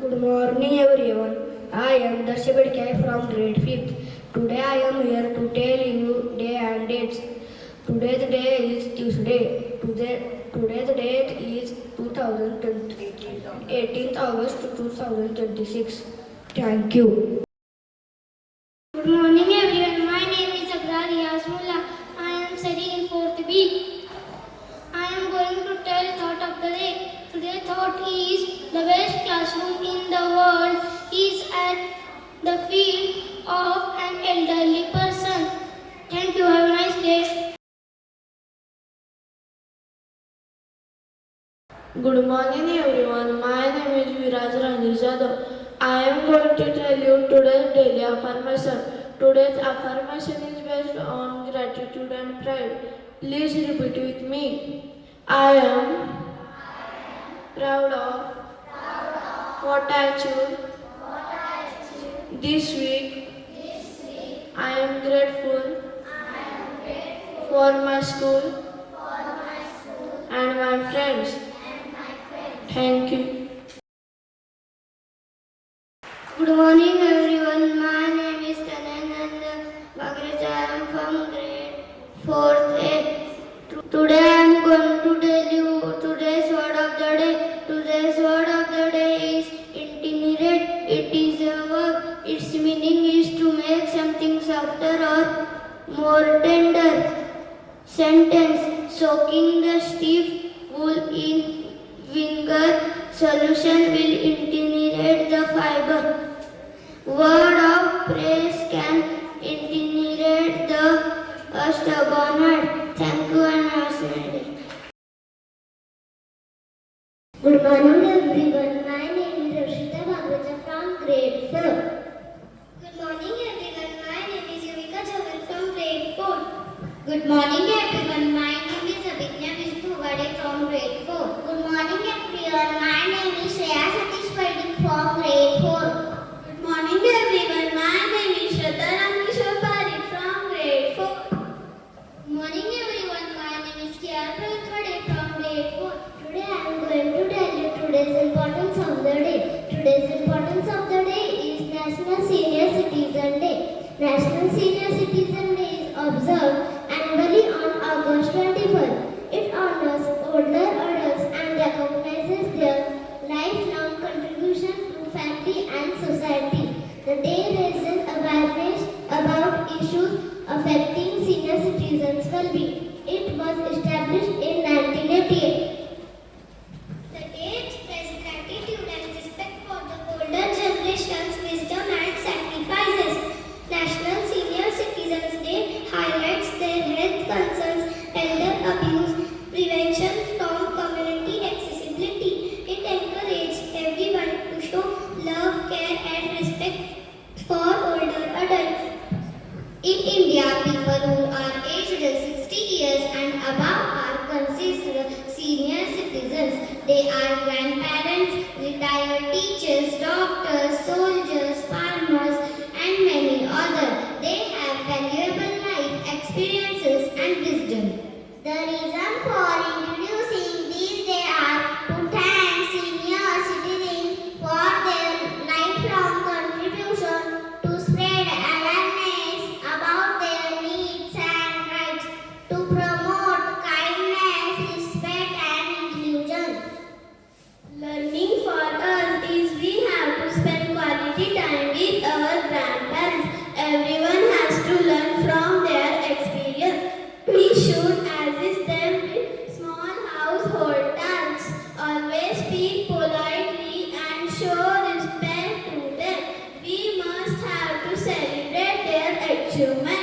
Good morning everyone. I am Darshibadkai from grade 5th. Today I am here to tell you day and dates. Today's day is Tuesday. Today's date is 2020, 18th August 2026. Thank you. Good morning everyone. My name is Agrar Yasmullah. I am studying in 4th B. I am going to tell thought of the day. Today's thought is the best classroom in the world is at the feet of an elderly person. Thank you. Have a nice day. Good morning everyone. My name is Viraj Rajesh Jadhav. I am going to tell you today's daily affirmation. Today's affirmation is based on gratitude and pride. Please repeat with me. I am proud of what I achieved this week. I am grateful for my school and my friends. Thank you. Good morning everyone. My name is Tananand Bagraj. I am from grade 4th A. Today I am going to tell you today's word of the day. Today's word of the day is enrich. It is a verb. Its meaning is to make something softer or more tender. Sentence: soaking the stiff wool in vinegar solution will incinerate the fiber. Word of praise can incinerate the stubborn heart. Thank you and have a nice day. Good morning everyone. My name is Rashida Bagraja from grade 4. Good morning everyone. My name is Yuvika Jagal from grade 4. Good morning everyone. My name is Abhijna Vishnu from grade 4. Good morning everyone. My name is Shreya Satish Pandit from grade 4. Good morning everyone. My name is Shraddha Ramkishore Parik from grade 4. Good morning everyone. My name is Kiara Pravithwade from grade 4. Today I am going to tell you today's importance of the day. Today's importance of the day is National Senior Citizen Day. National Senior Citizen Day is observed annually on August 21st. It honors older adults and recognizes their lifelong contribution to family and society. The day raises awareness about issues affecting senior citizens' well-being. It was established in 1988. The day expresses gratitude and respect for the older generation's wisdom and sacrifices. National Senior Citizens Day highlights their health concerns, elder abuse, prevention from community accessibility. It encourages everyone to show love, care and respect for older adults. In India, people who are aged 60 years and above are considered senior citizens. They are grandparents, retired teachers, doctors, soldiers, farmers, and many others. They have valuable life experiences and wisdom. The reason for introducing these days are to thank senior citizens for their lifelong contribution to spread awareness about their needs and rights, to promote kindness, respect and inclusion. Learning for us is we have to spend quality time with our grandparents. Everyone has to learn from their experience. We should assist them with small household tasks. Always speak politely and show respect to them. We must have to celebrate their achievements.